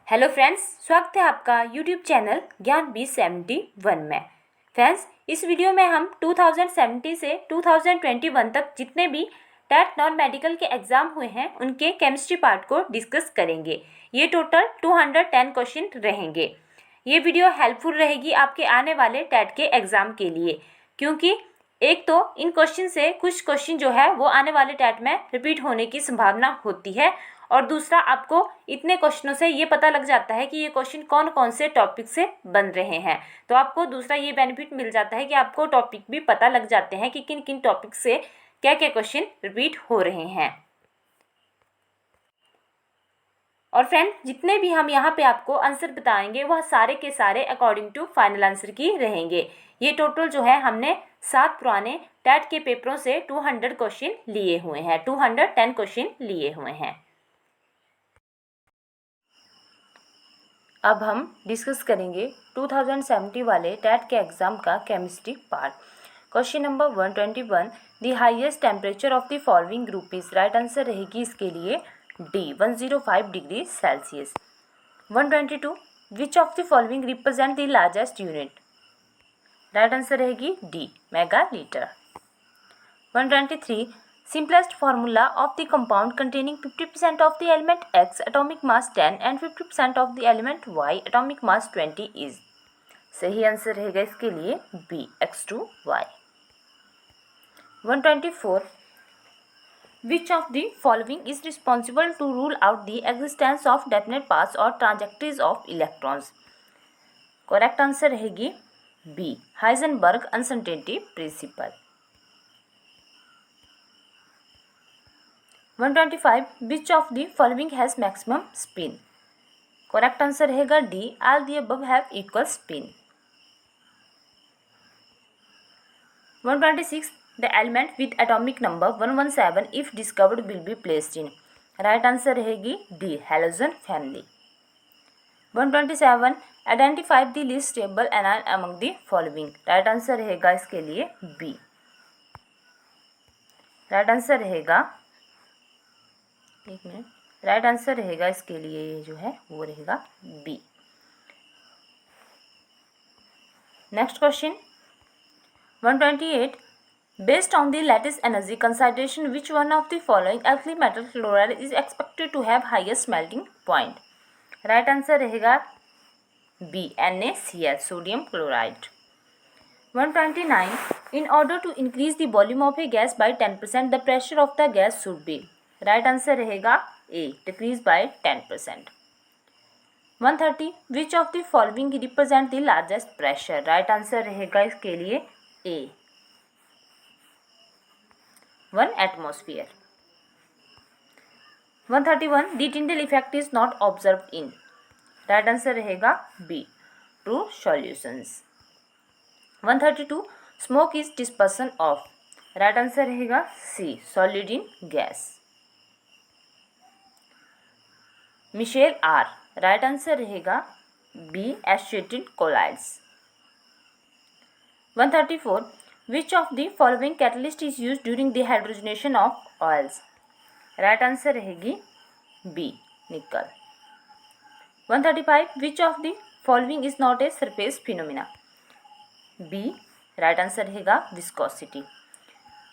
Hello friends, स्वागत है आपका यूट्यूब चैनल ज्ञान 2071 में। फ्रेंड्स, इस वीडियो में हम 2070 से 2021 तक जितने भी टेट नॉन मेडिकल के एग्ज़ाम हुए हैं उनके केमिस्ट्री पार्ट को डिस्कस करेंगे। ये टोटल 210 क्वेश्चन रहेंगे। ये वीडियो हेल्पफुल रहेगी आपके आने वाले टेट के एग्ज़ाम के लिए, क्योंकि एक तो इन क्वेश्चन से कुछ क्वेश्चन जो है वो आने वाले टेट में रिपीट होने की संभावना होती है, और दूसरा आपको इतने क्वेश्चनों से ये पता लग जाता है कि ये क्वेश्चन कौन कौन से टॉपिक से बन रहे हैं। तो आपको दूसरा ये बेनिफिट मिल जाता है कि आपको टॉपिक भी पता लग जाते हैं कि किन किन टॉपिक से क्या क्या क्वेश्चन रिपीट हो रहे हैं। और फ्रेंड, जितने भी हम यहाँ पे आपको आंसर बताएंगे वह सारे के सारे अकॉर्डिंग टू फाइनल आंसर की रहेंगे। ये टोटल जो है हमने 7 पुराने टेट के पेपरों से 200 क्वेश्चन लिए हुए हैं, 210 क्वेश्चन लिए हुए हैं। अब हम डिस्कस करेंगे 2070 वाले टेट के एग्ज़ाम का chemistry part. Question number 121, the highest temperature of the following group is. Right answer रहेगी इसके लिए D 105 degree Celsius. 122, which of the following represent the largest unit. Right answer रहेगी D mega litre. 123, simplest formula of the compound containing 50% of the element X atomic mass 10 and 50% of the element Y atomic mass 20 is। सही answer रहेगा इसके लिए B X2Y। 124, which of the following is responsible to rule out the existence of definite paths or trajectories of electrons। Correct answer रहेगी B Heisenberg uncertainty principle। 125, which of the following has maximum spin। Correct answer रहेगा D all the above have equal spin। 126, the element with atomic number 117 if discovered will be placed in। Right answer रहेगी D halogen family. 127, identify the least stable anion among the following। Right answer रहेगा इसके लिए B. Right answer रहेगा, एक minute, right answer रहेगा इसके लिए ये जो है वो रहेगा B. Next question 128, based on the latest energy concentration which one of the following alkali metal chloride is expected to have highest melting point. Right answer रहेगा B NaCl sodium chloride. 129, in order to increase the volume of a gas by 10% the pressure of the gas should be। Right answer रहेगा A decrease by 10%। 130, which of the following represent the largest pressure. Right answer रहेगा इसके लिए A 1 atmosphere. 131, the Tyndall effect is not observed in. Right answer रहेगा B true solutions. 132, smoke is dispersion of. Right answer रहेगा C solid in gas. Micelle are. Right answer रहेगा B acetyl colloids. 134, which of the following catalyst is used during the hydrogenation of oils. Right answer रहेगी B nickel. 135, which of the following is not a surface phenomena. B right answer रहेगा viscosity.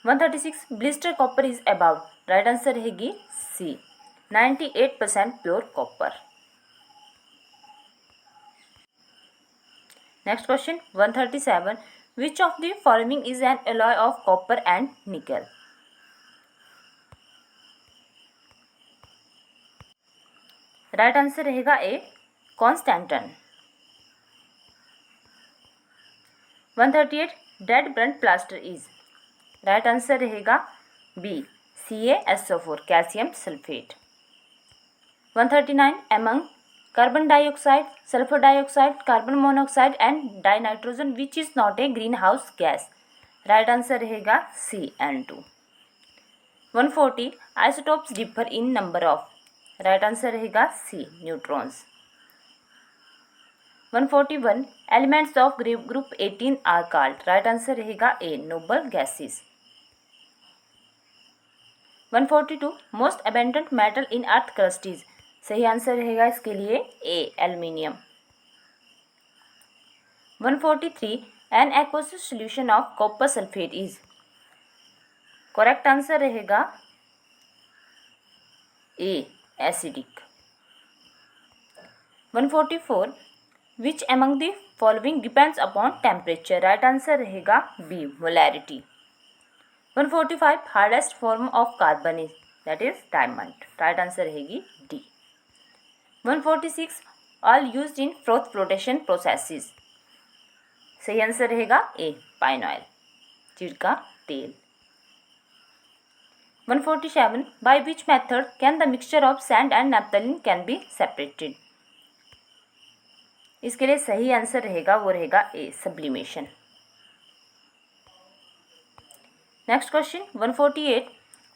136, blister copper is about. Right answer रहेगी C 98% pure copper. Next question 137, which of the following is an alloy of copper and nickel. Right answer रहेगा A constantan. 138, dead burnt plaster is. Right answer रहेगा B CaSO4 calcium sulphate. 139, among carbon dioxide, sulfur dioxide, carbon monoxide and dinitrogen which is not a greenhouse gas। Right answer रहेगा CN2। 140, isotopes differ in number of। Right answer रहेगा C neutrons. 141, elements of group 18 are called। Right answer रहेगा A noble gases। 142, most abundant metal in earth crust is। सही answer रहेगा इसके लिए A aluminium. 143 an aqueous solution of copper sulphate is. Correct answer रहेगा A acidic. 144 which among the following depends upon temperature. Right answer रहेगा B molarity. 145 hardest form of carbon is, that is diamond. Right answer रहेगी D. 146 oil used in froth flotation processes. सही answer रहेगा A pine oil, चिड़ का तेल। 147 by which method can the mixture of sand and naphthalene can be separated। इसके लिए सही answer रहेगा वो रहेगा A sublimation. Next question 148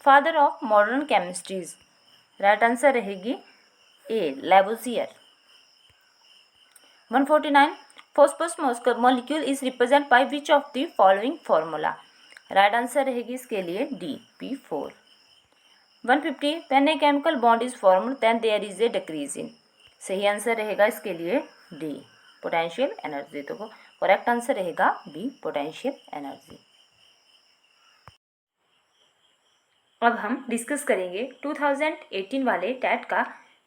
father of modern chemistries. Right answer रहेगी A Lavoisier. 149 phosphorus molecule is represented by which of the following formula। Right answer रहेगी इसके लिए D P4। 150 when a chemical bond is formed then there is a decrease in। सही answer रहेगा इसके लिए D potential energy. तो correct answer रहेगा B potential energy. अब हम डिस्कस करेंगे 2018 वाले टैट का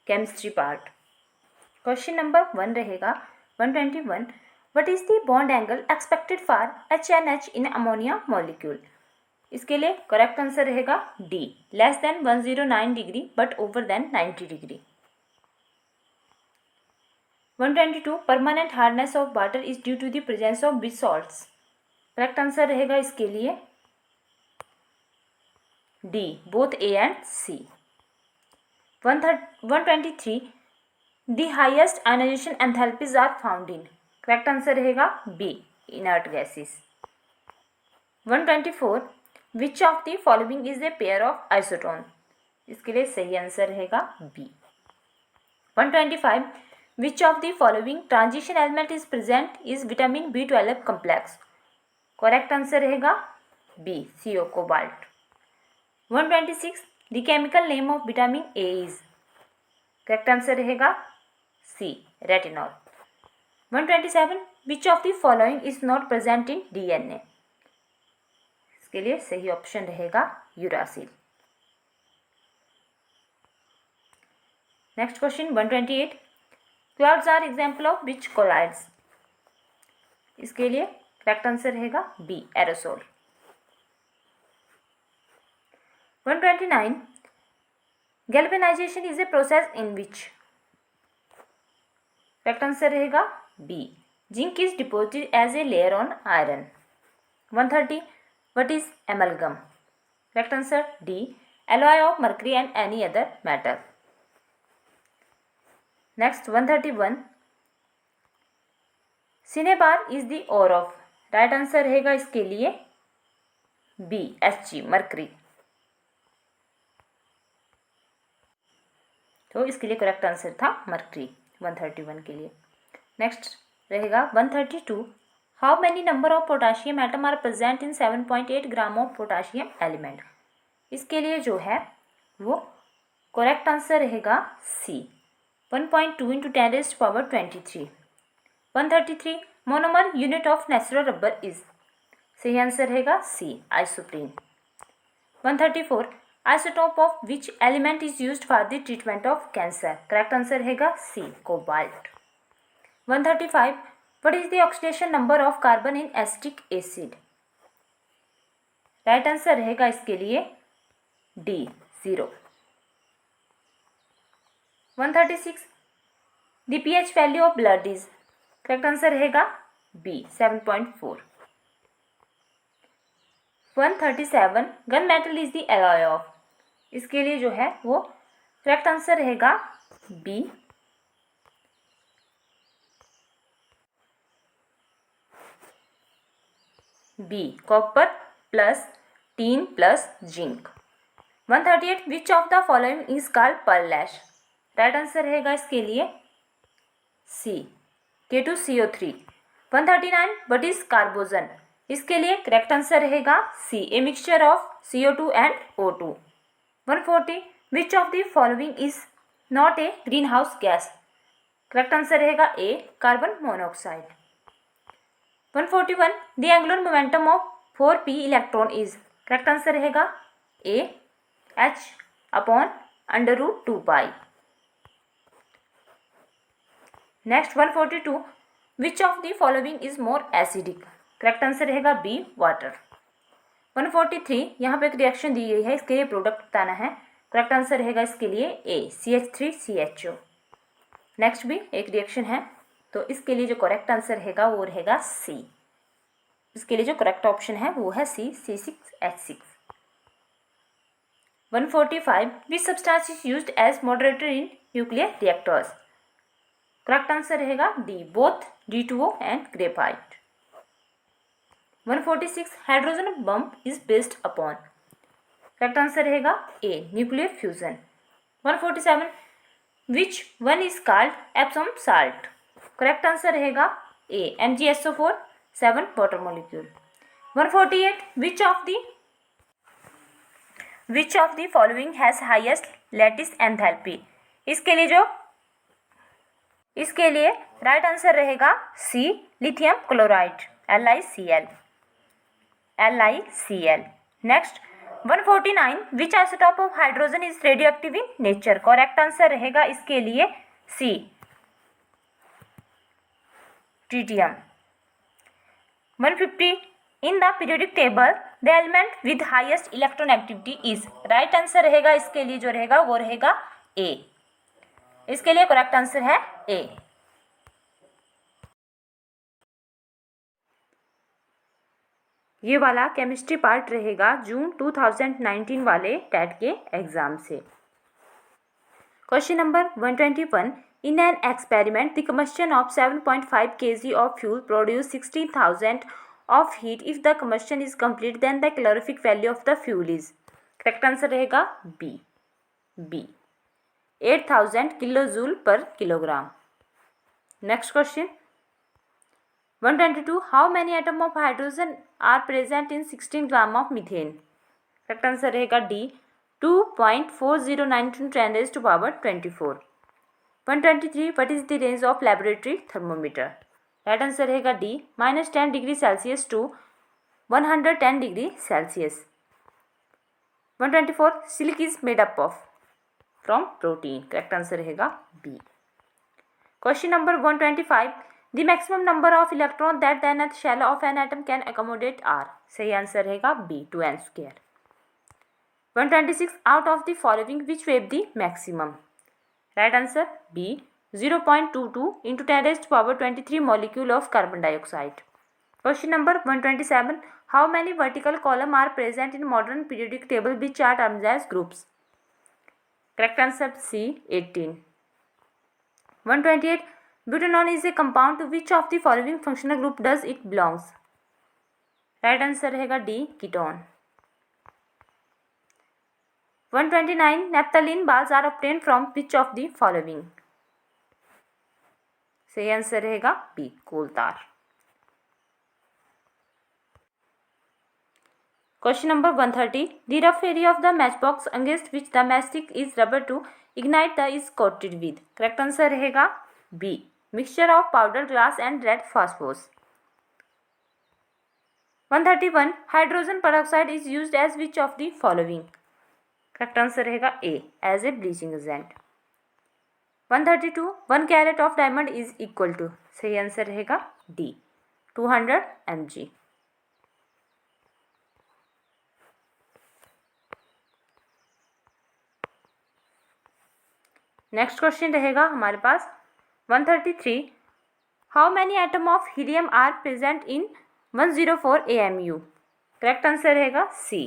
केमिस्ट्री पार्ट। क्वेश्चन नंबर 1 रहेगा 121 what is the bond angle expected for HNH in ammonia molecule. इसके लिए करेक्ट आंसर रहेगा D less than 109 degree but over than 90 degree. 122 permanent hardness of water is due to the presence of which salts. Correct answer रहेगा इसके लिए D both A and C. 123 the highest ionisation enthalpies are found in. Correct answer रहेगा B inert gases. 124 which of the following is a pair of isotone. इसके लिए सही answer रहेगा B. 125 which of the following transition element is present is vitamin B12 complex. Correct answer रहेगा B CO cobalt. 126 the chemical name of vitamin A is. Correct answer रहेगा C retinol. 127 which of the following is not present in DNA। इसके लिए सही option रहेगा uracil. Next question 128 clouds are example of which collides. इसके लिए correct answer रहेगा B aerosol. 129 galvanization is a process in which. Correct answer रहेगा B zinc is deposited as a layer on iron. 130 what is amalgam. Correct answer D alloy of mercury and any other metal. Next 131 cinnabar is the ore of. Right answer रहेगा इसके लिए B Hg mercury. तो इसके लिए correct answer था mercury 131 के लिए। Next रहेगा 132 how many number of potassium atom are present in 7.8 gram of potassium element. इसके लिए जो है वो करेक्ट आंसर रहेगा C 1.2 into 10⁻23। 133 monomer unit of natural rubber is. सही आंसर रहेगा C isoprene. 134 isotope of which element is used for the treatment of cancer. Correct answer रहेगा C cobalt. 135 what is the oxidation number of carbon in acetic acid. Right answer रहेगा इसके लिए D 0। 136 the pH value of blood is. Correct answer रहेगा B 7.4। 137 gun metal is the alloy of. इसके लिए जो है वो करेक्ट आंसर रहेगा B copper plus tin plus zinc. 138 which of the following is called pearl ash. Right answer रहेगा इसके लिए सी K2CO3। 139 what is carbogen. इसके लिए करेक्ट आंसर रहेगा C a mixture of CO2 and O2। 140 which of the following is not a greenhouse gas. Correct answer रहेगा A carbon monoxide. 141 the angular momentum of 4p electron is. Correct answer रहेगा A h/√2π। Next 142 which of the following is more acidic. Correct answer रहेगा B water. 143 यहाँ पे एक reaction दी गई है, इसके लिए प्रोडक्ट बताना है। करेक्ट आंसर रहेगा इसके लिए ए CH3CHO। नेक्स्ट भी एक रिएक्शन है, तो इसके लिए जो करेक्ट आंसर रहेगा वो रहेगा सी। इसके लिए जो करेक्ट ऑप्शन है वो है C C6H6। 145 which substance is used as moderator in nuclear reactors. Correct answer रहेगा D both D2O and graphite. 146 hydrogen bomb is based upon. Correct answer रहेगा A nuclear fusion. 147 which one is called Epsom salt. Correct answer रहेगा A MgSO4 7 water molecule. 148 which of the following has highest lattice enthalpy. इसके लिए right answer रहेगा C lithium chloride LiCl। Next 149 which isotope of hydrogen is radioactive in nature. Correct answer रहेगा इसके लिए C tritium. 150 in the periodic table the element with highest electron activity is. Right answer रहेगा इसके लिए जो रहेगा वो रहेगा ए। इसके लिए करेक्ट आंसर है ए। ये वाला केमिस्ट्री पार्ट रहेगा जून 2019 वाले टेट के एग्जाम से। Question number 121 in an experiment the combustion of 7.5 kg of fuel produce 16,000 of heat if the combustion is complete then the calorific value of the fuel is. Correct answer रहेगा B 8,000 kilojoule per kilogram. Next question 122 how many atom of hydrogen are present in 16 gram of methane. Correct answer रहेगा D 2.4092 10 to power 24। 123 what is the range of laboratory thermometer. Right answer रहेगा D -10 degree Celsius to 110 degree Celsius. 124 silk is made up of from protein. Correct answer रहेगा B. Question number 125 the maximum number of electron that the nth shell of an atom can accommodate are। सही answer रहेगा B 2n²। 126 out of the following which wave the maximum. Right answer B 0.22 into 10 to power 23 molecule of carbon dioxide। Question number 127 how many vertical columns are present in modern periodic table which are termed as groups. Correct answer C 18। 128 butanol is a compound to which of the following functional group does it belongs। Right answer रहेगा D ketone. 129 naphthalene balls are obtained from which of the following। सही answer रहेगा B कोल तार। Question number 130 the rough area of the matchbox against which the matchstick is rubber to ignite the is coated with। Correct answer रहेगा B mixture of powder glass and red phosphorus. 131 hydrogen peroxide is used as which of the following. Correct answer रहेगा A as a bleaching agent. 132 1 carat of diamond is equal to. सही answer रहेगा D 200 mg। Next question रहेगा हमारे पास 133 how many atom of helium are present in 104 AMU। Correct answer रहेगा C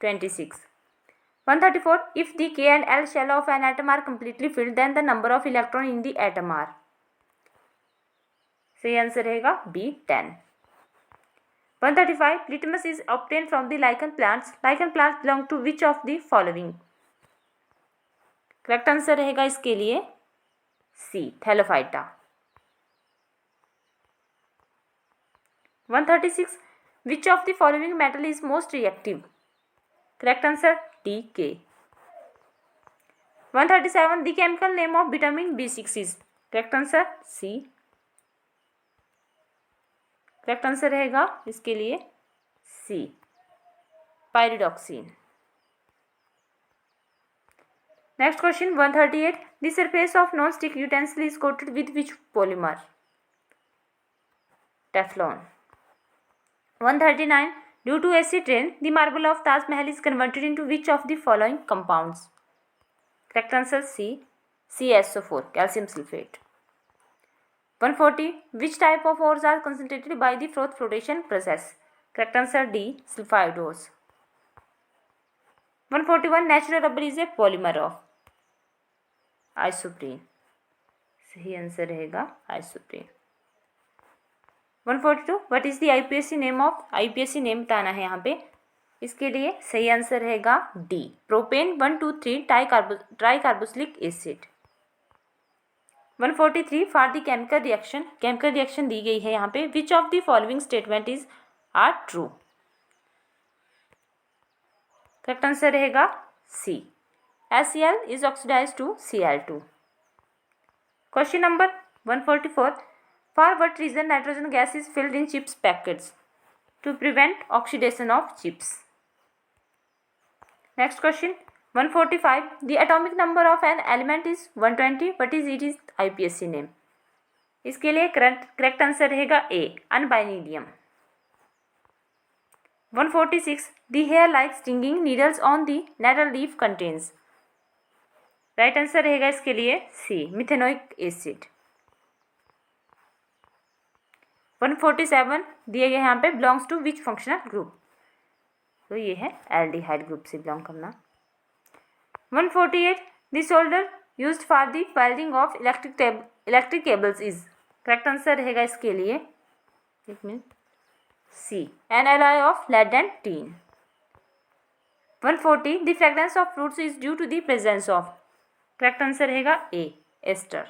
26। 134 if the K and L shell of an atom are completely filled then the number of electron in the atom are। सही answer रहेगा B 10। 135 litmus is obtained from the lichen plants belong to which of the following। Correct answer रहेगा इसके लिए C Thallophyta. 136 which of the following metal is most reactive. Correct answer D K. 137 the chemical name of vitamin B6 is. Correct answer C. Correct answer रहेगा इसके लिए C, pyridoxine. Next question 138 the surface of non stick utensil is coated with which polymer. Teflon. 139 due to acid rain the marble of Taj Mahal is converted into which of the following compounds. Correct answer C, CaSO4 calcium sulphate. 140 which type of ores are concentrated by the froth flotation process। correct answer D, sulfide ores। 141 natural rubber is a polymer of isoprene। सही answer रहेगा isoprene। 142 what is the IPSC name of, IPSC name बताना है यहाँ पे, इसके लिए सही answer रहेगा D, propane 1,2,3 tricarboxylic acid. 143 for the chemical reaction, chemical reaction दी गई है यहाँ पे, which of the following statement is are true. Correct answer रहेगा C, HCl is oxidise to Cl2। Question number 144 for what reason nitrogen gas is filled in chips packets. To prevent oxidation of chips. Next question 145 the atomic number of an element is 120 what is it is IPSC name। इसके लिए correct answer रहेगा ए, अनबाइनीडियम। 146 the hair like stinging needles on the nettle leaf contains। Right answer रहेगा इसके लिए सी, methanoic acid. 147 दिए गए यहाँ पे belongs to which functional group, तो ये है एल्डिहाइड ग्रुप से बिलोंग करना। 148 the solder used for the welding of electric cables is। Correct answer रहेगा इसके लिए, एक minute, C, an alloy of lead and tin। 140 the fragrance of fruits is due to the presence of। Correct answer रहेगा ए, ester.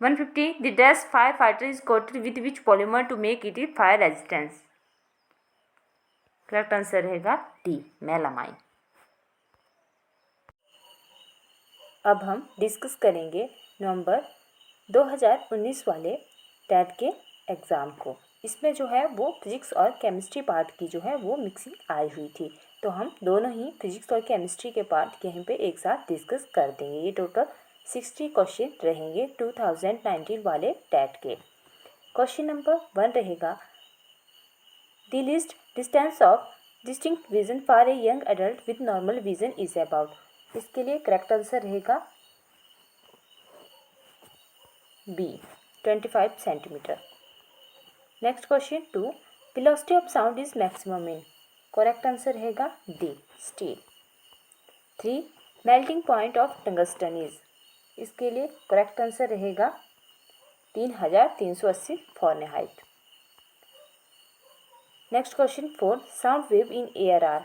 150 the dress firefighter is coated with which polymer to make it fire resistance। Correct answer रहेगा D, melamine. अब हम discuss करेंगे नवंबर 2019 वाले TET के exam को। इसमें जो है वो फिजिक्स और केमिस्ट्री पार्ट की जो है वो मिक्सिंग आई हुई थी, तो हम दोनों ही फिजिक्स और केमिस्ट्री के पार्ट यहीं पे एक साथ डिस्कस कर देंगे। ये टोटल 60 क्वेश्चन रहेंगे 2019 वाले टेट के। क्वेश्चन नंबर 1 रहेगा The least distance of distinct vision for a young adult with normal vision is about। इसके लिए करेक्ट आंसर रहेगा B, 25 centimetre. Next question 2 velocity of sound is maximum in. Correct answer रहेगा D, steel. 3 melting point of tungsten is. इसके लिए correct answer रहेगा 3380 Fahrenheit. Next question 4 sound wave in air are.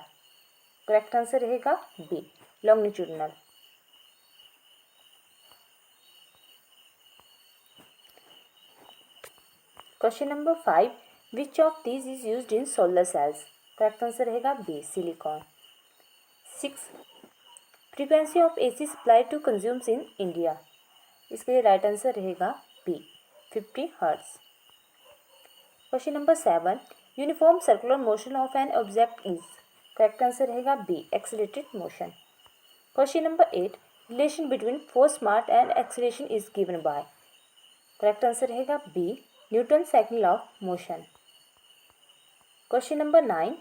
Correct answer रहेगा B, longitudinal. Question number 5 which of these is used in solar cells. Correct answer रहेगा B, silicon. 6 frequency of AC supply to consumers in India. इसके लिए right answer रहेगा B, 50 hertz. Question number 7 uniform circular motion of an object is. Correct answer रहेगा B, accelerated motion. Question number 8 relation between force mass and acceleration is given by. Correct answer रहेगा B, Newton second law of motion. Question number 9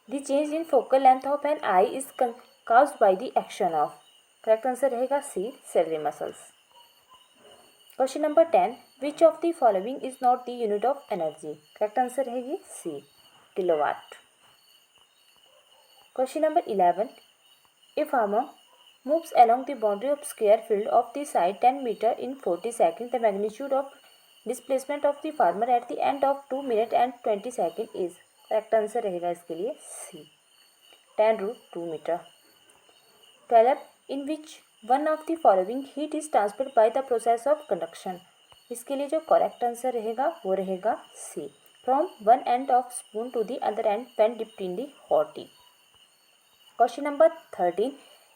the change in focal length of an eye is caused by the action of। Correct answer रहेगा सी, cerebral muscles. Question number 10 which of the following is not the unit of energy. Correct answer रहेगी C, kilowatt. Question number 11 a farmer moves along the boundary of square field of the side 10 meter in 40 seconds. The magnitude of displacement of the farmer at the end of 2 minutes and 20 seconds is। Correct answer रहेगा इसके लिए सी, 10√2 metre. 12 in which one of the following heat is transferred by the process of conduction। इसके लिए जो correct answer रहेगा वो रहेगा सी, from one end of spoon to the other end when dipped in the hot tea. Question number 13.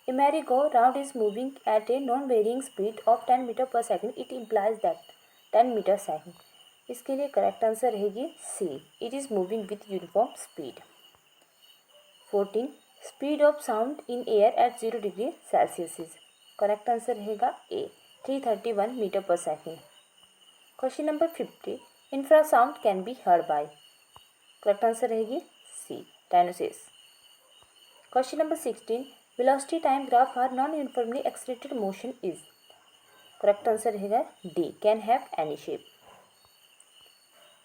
A merry-go-round is moving at a non-varying speed of 10 metre per second. It implies that 10 metre second. इसके लिए correct answer रहेगी C. It is moving with uniform speed. 14. Speed of sound in air at 0 degree Celsius is. Correct answer रहेगा ए. 331 metre per second. Question number 50. Infrasound can be heard by. Correct answer रहेगी सी. Dinosaurs. Question number 16. Velocity time graph for non-uniformly accelerated motion is. Correct answer रहेगा D. Can have any shape.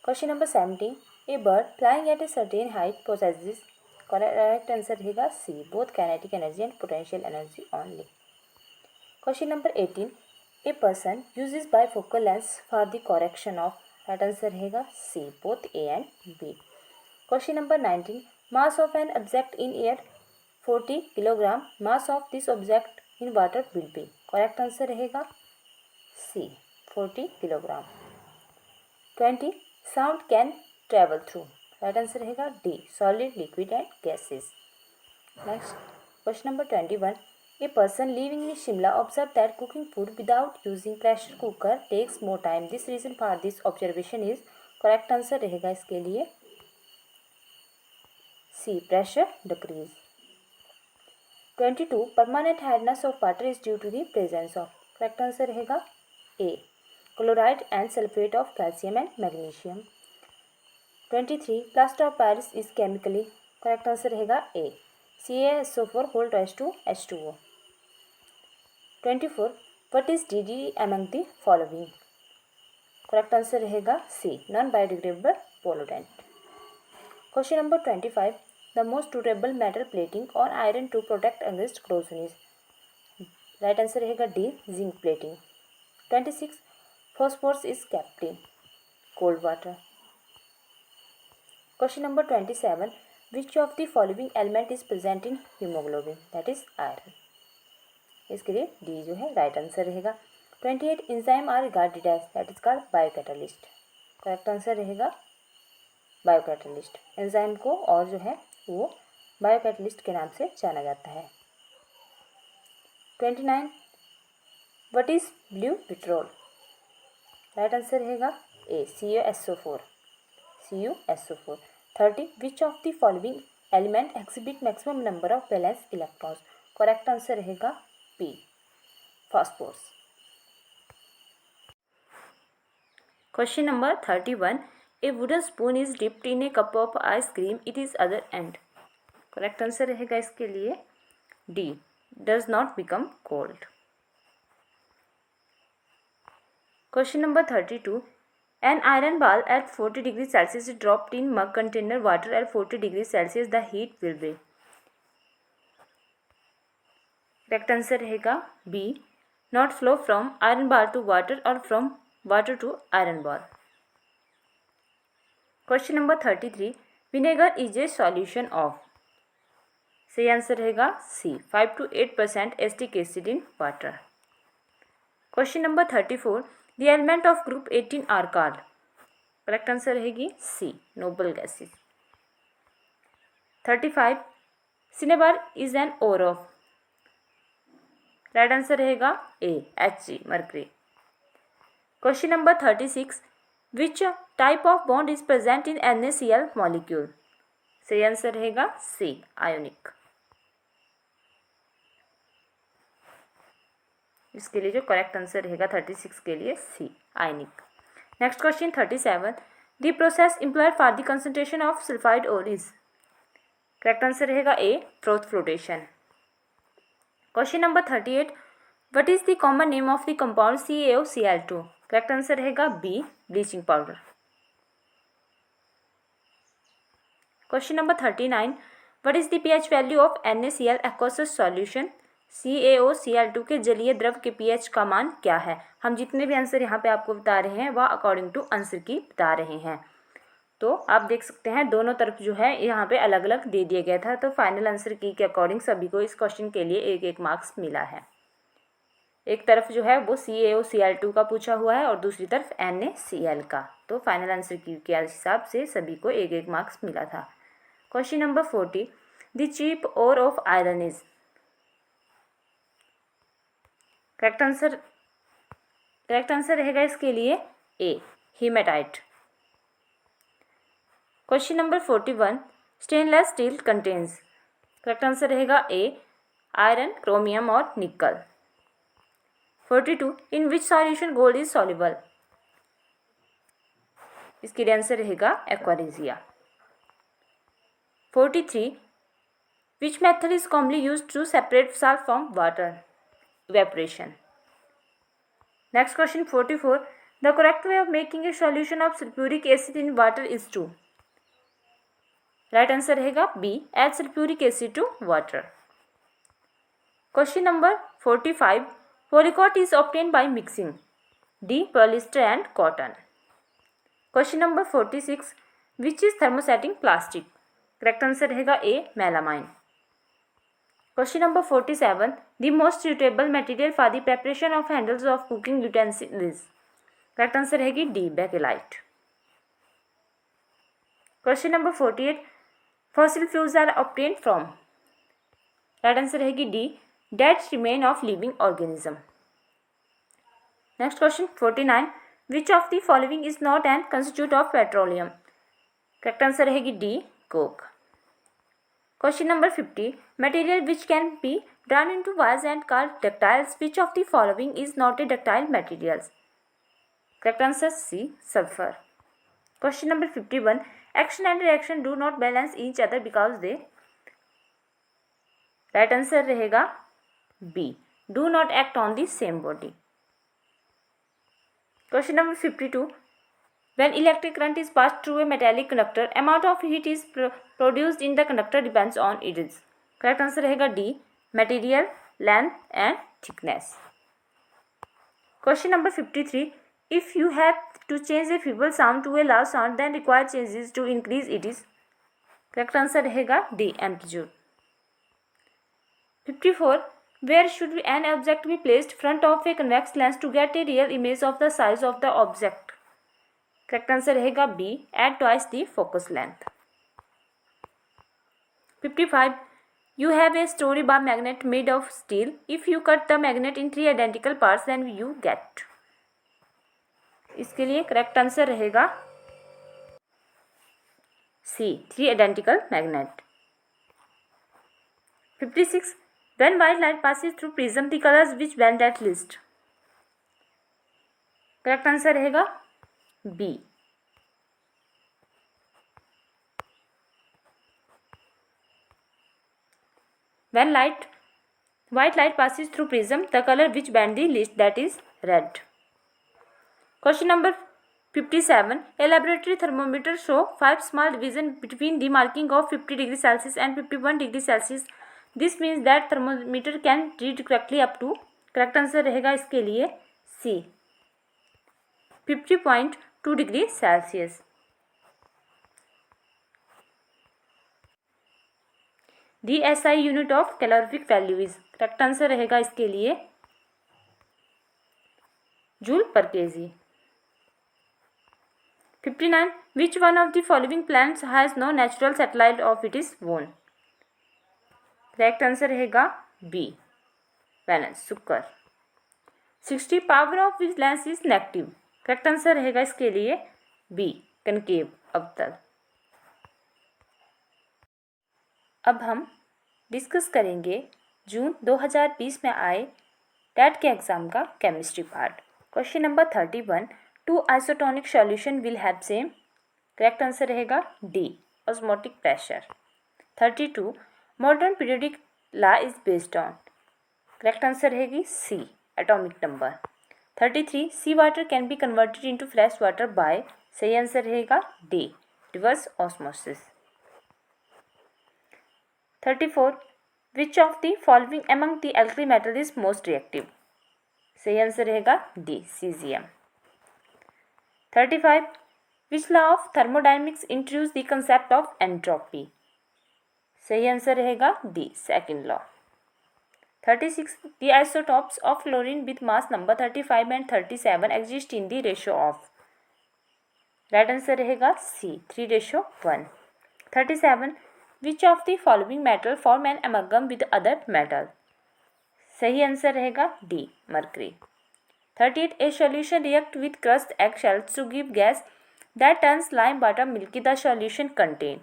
Question number 17. A bird flying at a certain height possesses. Correct answer रहेगा C. Both kinetic energy and potential energy only. Question number 18. A person uses bifocal lens for the correction of. Right answer रहेगा C. Both A and B. Question number 19. Mass of an object in air 40 kilogram. Mass of this object in water will be. Correct answer रहेगा C. 40 kilogram. 20. Sound can travel through. Right answer रहेगा D. Solid, liquid and gases. Next question number 21. A person living in Shimla observe that cooking food without using pressure cooker takes more time. This reason for this observation is. Correct answer रहेगा इसके लिए C. Pressure decrease. 22. Permanent hardness of water is due to the presence of. Correct answer रहेगा A. Chloride and sulfate of calcium and magnesium. 23. Plaster of Paris is chemically. Correct answer रहेगा A. CaSO4 whole rise to H2O. 24. What is DDE among the following? Correct answer रहेगा C. Non-biodegradable pollutant. Question number 25. The most durable metal plating or iron to protect against corrosion is. Right answer रहेगा D. Zinc plating. 26. Phosphorus is kept in cold water. Question number 27. Which of the following element is present in hemoglobin? That is iron. इसके लिए D जो है right answer रहेगा. 28. Enzyme are regarded as. That is called biocatalyst. Correct answer रहेगा biocatalyst. Enzyme को और जो है वो बायोकैटलिस्ट के नाम से जाना जाता है. 29. What is blue petrol? Right answer रहेगा A. CuSO4. 30. Which of the following element exhibit maximum number of valence electrons? Correct answer रहेगा P. Phosphorus. Question number 31. A wooden spoon is dipped in a cup of ice cream. It is other end. Correct answer रहेगा इसके लिए D. Does not become cold. Question number 32. An iron ball at 40 degrees Celsius is dropped in mug container water at 40 degrees Celsius. The heat will be. Correct answer रहेगा B. Not flow from iron ball to water or from water to iron ball. Question number 33. Vinegar is a solution of. सही answer रहेगा C. 5 to 8% acetic acid in water. Question number 34. The element of group 18 are called. Correct answer रहेगी C. Noble gases. 35. Cinnabar is an ore of. Right answer रहेगा A. Hg. Mercury. Question number 36. Which type of bond is present in NaCl molecule? सही answer रहेगा C. Ionic. इसके लिए जो correct answer रहेगा 36 के लिए C. आयनिक. Next question 37. The process employed for the concentration of sulphide ore is. Correct answer रहेगा A. Froth flotation. Question number 38. What is the common name of the compound CaOCl2? Correct answer रहेगा B. Bleaching powder. Question number 39. What is the pH value of NaCl aqueous solution? CaOCl2 के जलीय द्रव के pH का मान क्या है? हम जितने भी आंसर यहाँ पे आपको बता रहे हैं वह अकॉर्डिंग टू आंसर की बता रहे हैं. तो आप देख सकते हैं दोनों तरफ जो है यहाँ पे अलग अलग दे दिया गया था. तो फाइनल आंसर की के अकॉर्डिंग सभी को इस क्वेश्चन के लिए 1-1 मार्क्स मिला है. एक तरफ जो है वो CaOCl2 का पूछा हुआ है और दूसरी तरफ NaCl का। तो फाइनल आंसर की के हिसाब से सभी को 1-1 मार्क्स मिला था। Question number 40, the chief ore of iron is. Correct answer रहेगा इसके लिए A, haematite. Question number 41, stainless steel contains. Correct answer रहेगा ए, आयरन, क्रोमियम और nickel. 42, in which solution gold is soluble. इसके लिए आंसर रहेगा aqua regia. 43, which method is commonly used to separate salt from water. Evaporation. Next question 44, the correct way of making a solution of sulphuric acid in water is to. Right answer रहेगा B, add sulphuric acid to water. Question number 45, polycot is obtained by mixing D, polyester and cotton. Question number 46, which is thermosetting plastic? Correct answer रहेगा A, melamine. Question number 47, the most suitable material for the preparation of handles of cooking utensils is. Correct answer रहेगी D, bakelite. Question number 48, fossil fuels are obtained from. Right answer रहेगी D, dead remain of living organism. Next question 49, which of the following is not an constituent of petroleum? Correct answer रहेगी D, coke. Question number 50, material which can be drawn into wires and called ductiles, which of the following is not a ductile materials? Correct answer C, sulfur. Question number 51, action and reaction do not balance each other because they. Right answer रहेगा B, do not act on the same body. Question number 52, when electric current is passed through a metallic conductor, amount of heat is produced in the conductor depends on its. Correct answer रहेगा D, material, length and thickness. Question number 53, if you have to change a feeble sound to a loud sound, then require changes to increase its. Correct answer रहेगा D, amplitude. 54, where should an object be placed front of a convex lens to get a real image of the size of the object? Correct answer रहेगा B, at twice the focus length. 55, you have a story bar magnet made of steel. If you cut the magnet in 3 identical parts, then you get. इसके लिए correct answer रहेगा C, 3 identical magnet. 56, when white light passes through prism, the colors which bend at least. Correct answer रहेगा B. When white light passes through prism, the color which bend the least, that is red. Question number 57, a laboratory thermometer show 5 small divisions between the marking of 50 degrees Celsius and 51 degrees Celsius. This means that thermometer can read correctly up to. Correct answer रहेगा इसके लिए C, 50.2 degree Celsius. The SI unit of calorific value is. Correct answer रहेगा इसके लिए joule per KG. 59, which one of the following planets has no natural satellite of it is own. Correct answer रहेगा B, Venus, शुक्र. 60, power of which lens is negative. Correct answer रहेगा इसके लिए B, concave, अवतल. अब हम discuss करेंगे जून 2020 में आए टेट के एग्ज़ाम का chemistry part. Question number 31, 2 isotonic solution will have same. Correct answer रहेगा D, osmotic pressure. 32, modern periodic law is based on. Correct answer रहेगी C, atomic number. 33, sea water can be converted into fresh water by. सही answer रहेगा D, reverse osmosis. 34, which of the following among the alkali metal is most reactive. सही answer रहेगा D, caesium. 35, which law of thermodynamics introduce the concept of entropy. सही answer रहेगा D, second law. 36. The isotopes of fluorine with mass number 35 and 37 exist in the ratio of. Right answer रहेगा C 3:1. 37. Which of the following metal form an amalgam with other metal? सही answer रहेगा D mercury. 38. A solution react with crushed eggshells to give gas that turns lime water milky. The solution contain.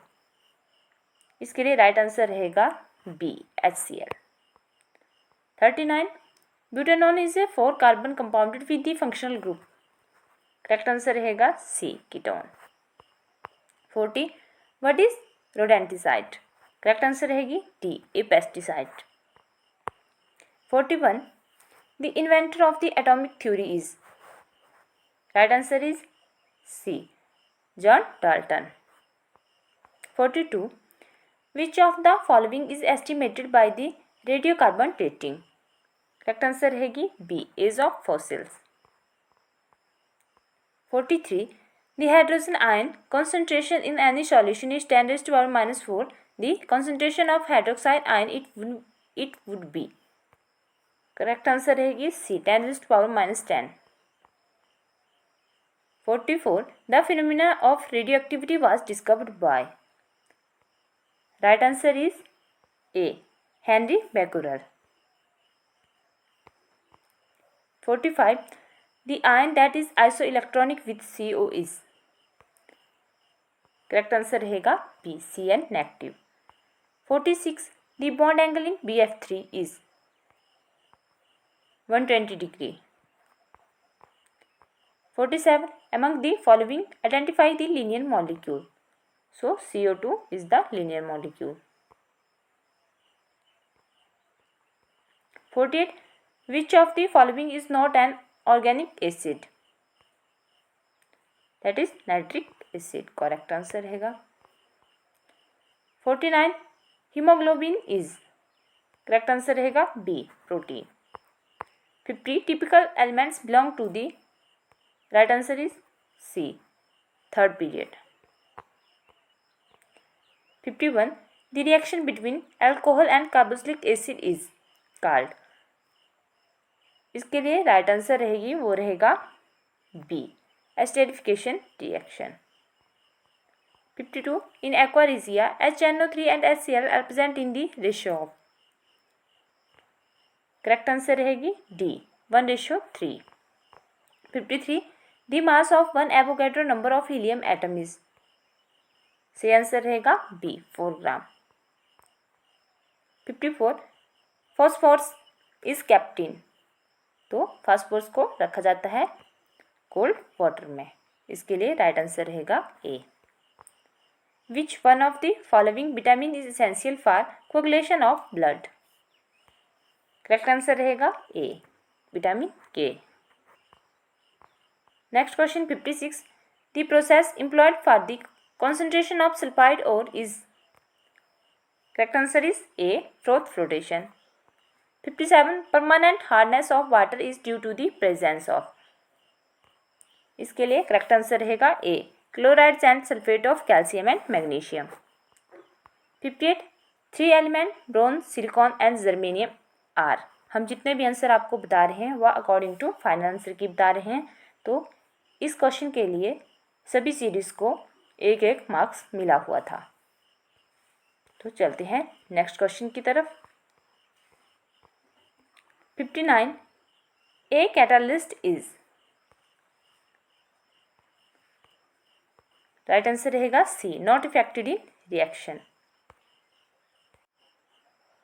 इसके लिए right answer रहेगा B HCl. 39. Butanol is a 4 carbon compounded with the functional group. Correct answer रहेगा C ketone. 40. What is rodenticide? Correct answer रहेगी D A pesticide. 41. The inventor of the atomic theory is. Right answer is C John Dalton. 42. Which of the following is estimated by the radiocarbon dating? Correct answer रहेगी B age of fossils. 43. The hydrogen ion concentration in any solution is 10⁻⁻⁴. The concentration of hydroxide ion it would be. Correct answer रहेगी C 10⁻⁻10. 44. The phenomena of radioactivity was discovered by. Right answer is A Henry Becquerel. 45. The ion that is isoelectronic with CO is. Correct answer रहेगा B Cn negative. 46. The bond angle in BF3 is 120 degree. 47. Among the following identify the linear molecule. So CO2 is the linear molecule. 48. Which of the following is not an organic acid? That is nitric acid. Correct answer रहेगा. 49. Hemoglobin is. Correct answer रहेगा B protein. 50. Typical elements belong to the. Right answer is C third period. 51. The reaction between alcohol and carboxylic acid is called. इसके लिए right answer रहेगी वो रहेगा B esterification reaction. 52. In aquaresia HNO3 and HCl are present in the ratio of. Correct answer रहेगी D 1:3. 53. The mass of one Avogadro number of helium atom is. सही answer रहेगा B 4 gram. 54. Phosphorus is kept in. तो phosphorus को रखा जाता है cold water में. इसके लिए राइट आंसर रहेगा A. Which one of the following vitamin is essential for coagulation of blood? Correct answer रहेगा A vitamin K. Next question 56. The process employed for the concentration of sulfide ore is. Correct answer is A froth flotation. 57. Permanent hardness of water is due to the presence of. इसके लिए correct answer रहेगा A chlorides and sulphate of calcium and magnesium. 58. 3 element boron silicon and germanium are. हम जितने भी answer आपको बता रहे हैं वह अकॉर्डिंग टू फाइनल आंसर की बता रहे हैं. तो इस क्वेश्चन के लिए सभी सीरीज को एक एक मार्क्स मिला हुआ था. तो चलते हैं नेक्स्ट क्वेश्चन की तरफ. 59. A catalyst is. Right answer रहेगा C not affected in reaction.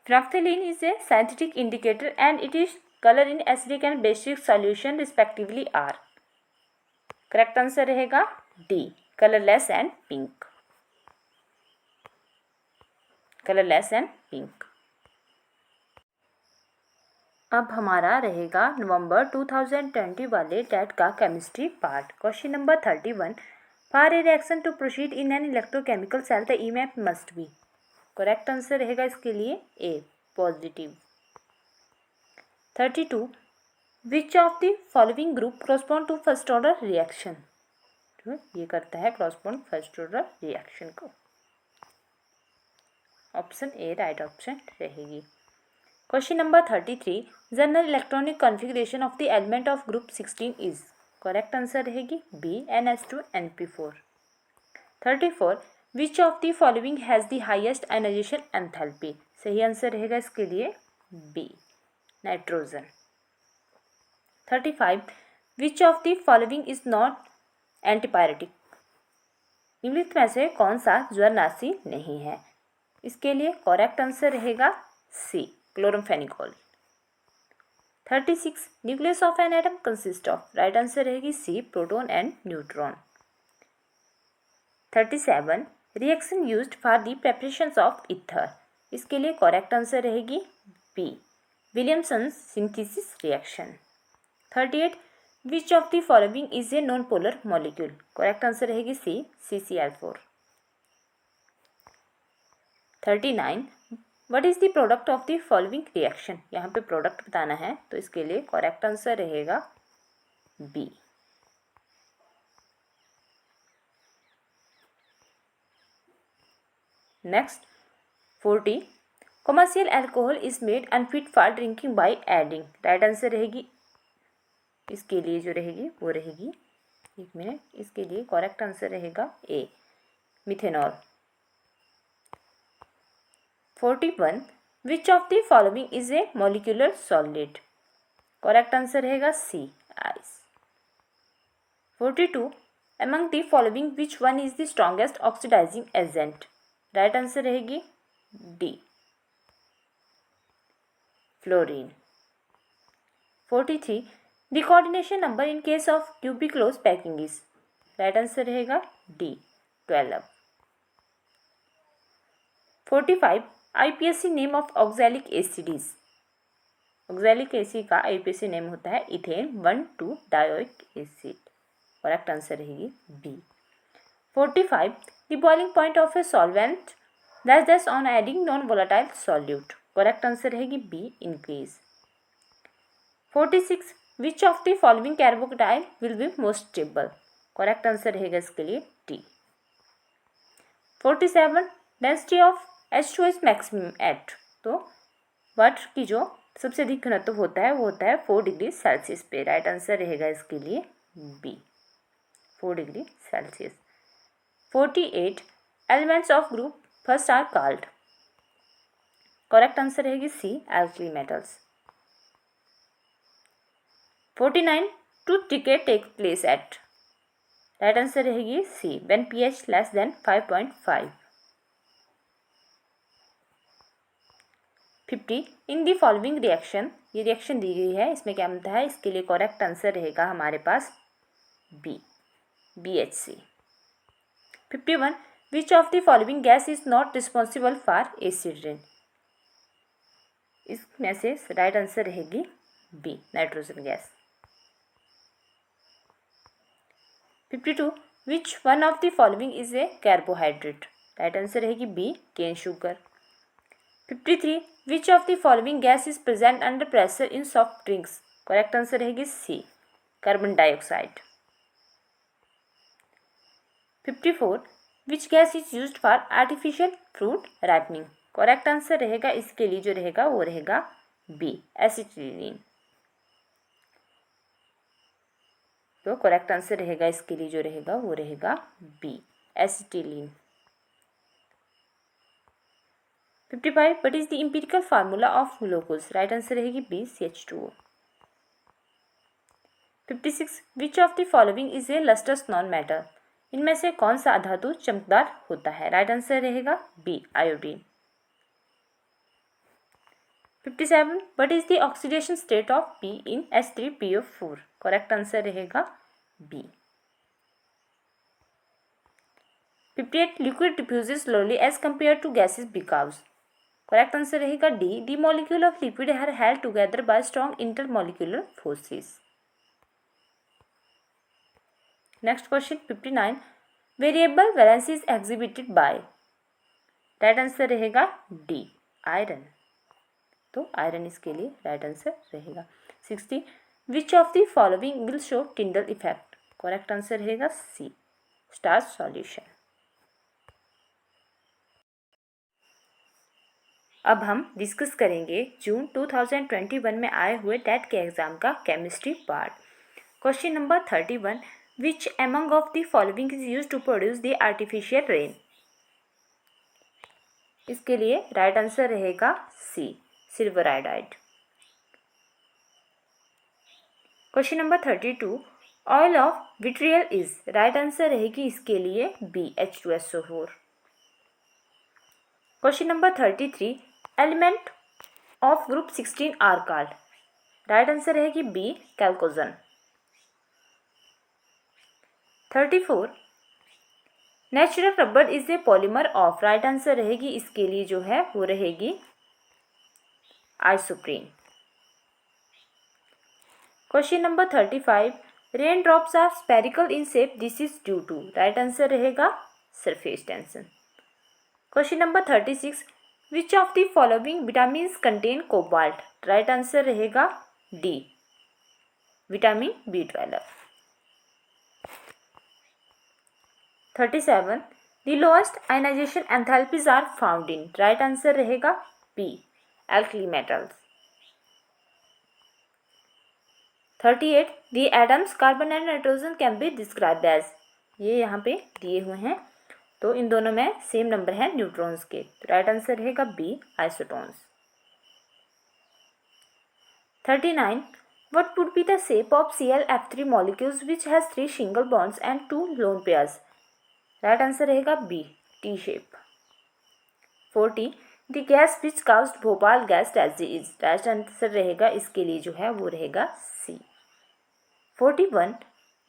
Phenolphthalein is a synthetic indicator and it is color in acidic and basic solution respectively are. Correct answer रहेगा D colorless and pink. colorless and pink. अब हमारा रहेगा नवंबर 2020 वाले TET का chemistry part. Question number 31. For a reaction to proceed in an electrochemical cell the EMF must be. Correct answer रहेगा इसके लिए A positive. 32. Which of the following group correspond to first order reaction. ये करता है correspond first order reaction को. Option A right option रहेगी. Question number 33. General electronic configuration of the element of group 16 is. Correct answer रहेगी B, NH2 NP4. 34. Which of the following has the highest ionization enthalpy? सही answer रहेगा इसके लिए B, nitrogen. 35. Which of the following is not antipyretic? निम्नलिखित में से कौन सा ज्वरनाशी नहीं है? इसके लिए करेक्ट आंसर रहेगा C, chloramphenicol. 36. Nucleus of an atom consist of. Right answer रहेगी C, proton and neutron. 37. Reaction used for the preparations of ether. इसके लिए करेक्ट आंसर रहेगी B, Williamson synthesis reaction. 38. Which of the following is a non polar molecule. Correct answer रहेगी C, CCl4. 39. What is the product of the following reaction. यहाँ पे product बताना है तो इसके लिए करेक्ट आंसर रहेगा B. Next 40. Commercial alcohol is made unfit for drinking by adding. Right answer रहेगी इसके लिए जो रहेगी वो रहेगी, एक मिनट, इसके लिए करेक्ट आंसर रहेगा A, methanol. 41. Which of the following is a molecular solid. Correct answer रहेगा C, ice. 42. Among the following which one is the strongest oxidising agent. Right answer रहेगी D, fluorine. 43. The coordination number in case of cubic close packing is. Right answer रहेगा D, 12. 45. IPAC name of oxalic acid is. Oxalic acid का IPAC name होता है ethane 1,2-डायोइक acid. Correct answer रहेगी B. 45. The boiling point of a solvent that's on adding non volatile solute. Correct answer रहेगी B, increase. 46. Which of the following carbocation will be most stable. Correct answer रहेगा इसके लिए D. 47. Density of H2 is maximum at. तो water की जो सबसे अधिक घनत्व होता है वो होता है 4 डिग्री सेल्सियस पे. राइट आंसर रहेगा इसके लिए B, 4 degree Celsius. 48. Elements of group first are called. Correct answer रहेगी C, alkali metals. 49. Tooth decay take place at. Right answer रहेगी C, when pH less than 5.5. 50. In the following reaction. ये reaction दी गई है, इसमें क्या मिलता है, इसके लिए करेक्ट आंसर रहेगा हमारे पास B, BHC. 51. Which of the following gas is not responsible for acid rain. इसमें से राइट आंसर रहेगी B, nitrogen gas. 52. Which one of the following is a carbohydrate. Right answer रहेगी B, cane sugar. 53. Which of the following gas is present under pressure in soft drinks. Correct answer रहेगी C, carbon dioxide. 54. Which gas is used for artificial fruit ripening. Correct answer रहेगा इसके लिए जो रहेगा वो रहेगा B, acetylene. तो correct answer रहेगा इसके लिए जो रहेगा वो रहेगा B, acetylene. 55. What is the empirical formula of glucose. Right answer रहेगी B, CH2O. 56. Which of the following is a lustrous non metal. इनमें से कौन सा अधातु चमकदार होता है. राइट आंसर रहेगा B, iodine. 57. What is the oxidation state of P in H3PO4. Correct answer रहेगा B. 58. Liquid diffuses slowly as compare to gases because. Correct answer रहेगा D, the molecule of liquid are held together by strong intermolecular forces. Next question 59. Variable valency is exhibited by. Right answer रहेगा D, iron. तो iron इसके लिए right answer रहेगा. 60. Which of the following will show Tyndall effect. Correct answer रहेगा C, starch solution. अब हम discuss करेंगे जून 2021 में आए हुए टेट के एग्ज़ाम का chemistry part. Question number 31, which among of the following is use to produce the artificial rain. इसके लिए राइट आंसर रहेगा C, silver iodide. Question number 32, oil of vitriol is, right answer रहेगी इसके लिए B, H2SO4। Question number 33, element of group 16 are called, right answer रहेगी B, chalcogen. 34, natural rubber is a polymer of, right answer रहेगी इसके लिए जो है वो रहेगी isoprene. Question number 35, rain drops are spherical in shape, this is due to, right answer रहेगा surface tension. Question number 36, which of the following vitamin contain cobalt, right answer रहेगा D, vitamin B12। 37, the lowest ionisation enthalpies are found in, right answer रहेगा B, alkali metals. 38, the atoms carbon and nitrogen can be described as, ये यहाँ पे दिए हुए हैं तो इन दोनों में सेम नंबर है न्यूट्रॉन्स के, राइट आंसर रहेगा B, आइसोटॉन्स। 39, what would be the shape of ClF3 molecules which has 3 single bonds and 2 lone pairs, right answer रहेगा B, T shape. 40, the gas which caused Bhopal gas tragedy is, right answer रहेगा इसके लिए जो है वो रहेगा C. 41,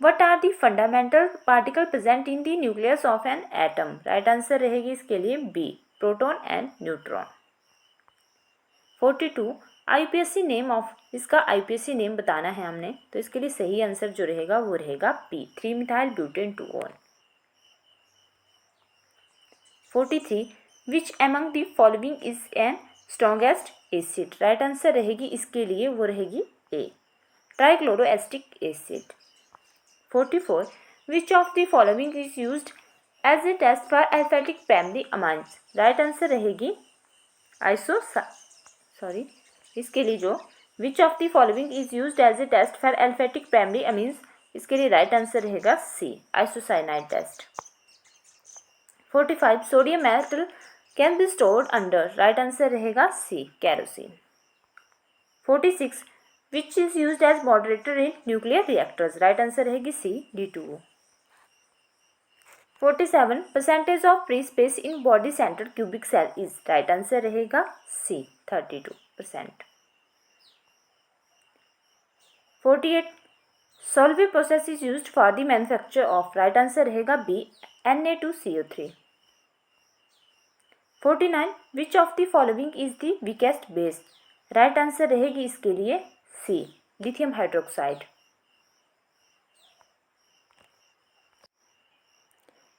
what are the fundamental particle present in the nucleus of an atom, right answer रहेगी इसके लिए B, proton and neutron. 42, IUPAC name of, इसका IUPAC नेम बताना है हमने तो इसके लिए सही आंसर जो रहेगा वो रहेगा P, 3-methyl butane 2-on। 43, which among the following is an strongest acid, right answer रहेगी इसके लिए वो रहेगी A, trichloroacetic acid. 44, which of the following is used as a test for aliphatic primary amines, right answer रहेगी इसके लिए जो which of the following is used as a test for aliphatic primary amines, इसके लिए right answer रहेगा C, isocyanide test. 45, sodium metal can be stored under, right answer रहेगा C, kerosene. 46, which is used as moderator in nuclear reactors, right answer रहेगी C, D2O। 47, percentage of free space in body centre cubic cell is, right answer रहेगा C, 32%। 48, solvable process is used for the manufacture of, right answer रहेगा B, Na2CO3। 49, which of the following is the weakest base, right answer रहेगी इसके लिए C, lithium hydroxide.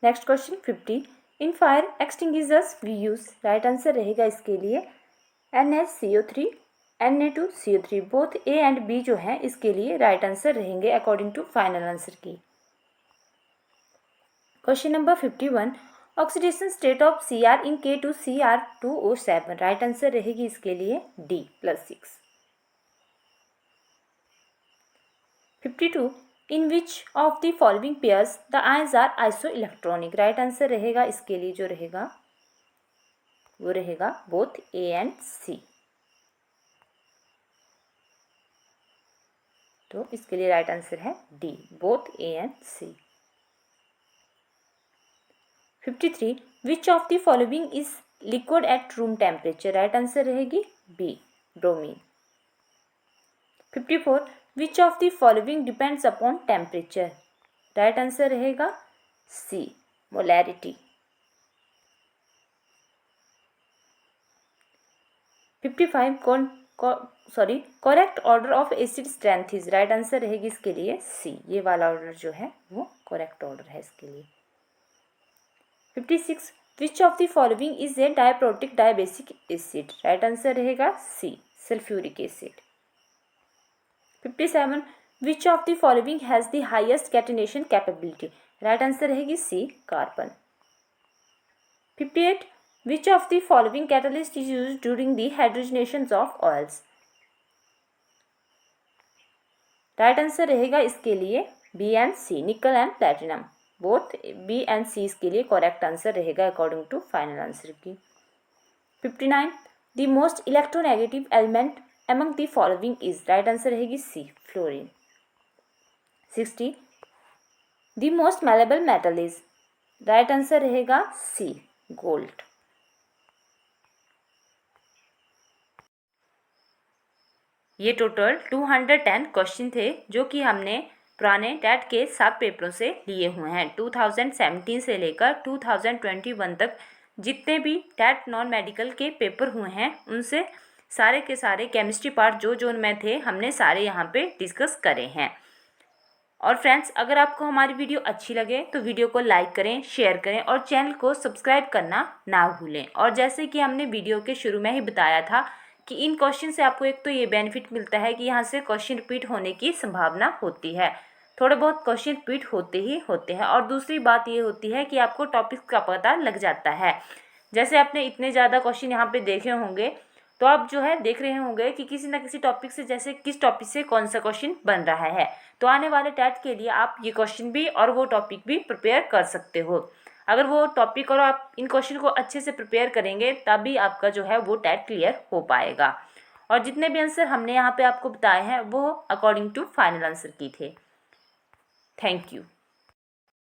Next question 50, in fire extinguishers we use, right answer रहेगा इसके लिए NaCO3, Na2CO3, both A and B जो है इसके लिए राइट आंसर रहेंगे अकॉर्डिंग टू फाइनल आंसर की। Question number 51, oxidation state of Cr in K2Cr2O7, right answer रहेगी इसके लिए D, +6। 52, in which of the following pairs the ions are isoelectronic, right answer रहेगा इसके लिए जो रहेगा वो रहेगा बोथ ए एंड सी, तो इसके लिए राइट आंसर है D, both A and C. 53, which of the following is liquid at room temperature, right answer रहेगी B, bromine. 54, which of the following depends upon temperature, right answer रहेगा C, molarity. 55, correct order of acid strength is, right answer रहेगी इसके लिए सी, ये वाला order जो है वो करेक्ट ऑर्डर है इसके लिए। 56, which of the following is a diprotic dibasic acid, right answer रहेगा C, sulphuric acid. 57, which of the following has the highest catenation capability, right answer रहेगी C, carbon. 58, which of the following catalyst is use during the hydrogenation of oils. Right answer रहेगा इसके लिए B and C, nickel and platinum. Both B and C इसके लिए correct answer रहेगा according to final answer की। 59 the most electronegative element among the following is. Right answer रहेगी C, fluorine. 60 the most malleable metal is. Right answer रहेगा C, gold. ये total 210 question थे जो कि हमने पुराने टैट के 7 पेपरों से लिए हुए हैं। 2017 से लेकर 2021 तक जितने भी टैट नॉन मेडिकल के पेपर हुए हैं उनसे सारे के सारे केमिस्ट्री पार्ट जो जोन में थे हमने सारे यहाँ पे डिस्कस करे हैं। और फ्रेंड्स, अगर आपको हमारी वीडियो अच्छी लगे तो वीडियो को लाइक करें, शेयर करें और चैनल को सब्सक्राइब करना ना भूलें। और जैसे कि हमने वीडियो के शुरू में ही बताया था कि इन क्वेश्चन से आपको एक तो ये बेनिफिट मिलता है कि यहाँ से क्वेश्चन रिपीट होने की संभावना होती है, थोड़े बहुत क्वेश्चन रिपीट होते ही होते हैं। और दूसरी बात ये होती है कि आपको टॉपिक का पता लग जाता है। जैसे आपने इतने ज़्यादा क्वेश्चन यहाँ पे देखे होंगे तो आप जो है देख रहे होंगे कि किसी न किसी टॉपिक से, जैसे किस टॉपिक से कौन सा क्वेश्चन बन रहा है। तो आने वाले टैट के लिए आप ये क्वेश्चन भी और वो टॉपिक भी प्रिपेयर कर सकते हो। अगर वो टॉपिक और आप इन क्वेश्चन को अच्छे से प्रिपेयर करेंगे तभी आपका जो है वो टैट क्लियर हो पाएगा। और जितने भी आंसर हमने यहाँ पे आपको बताए हैं वो अकॉर्डिंग टू फाइनल आंसर की थे। Thank you.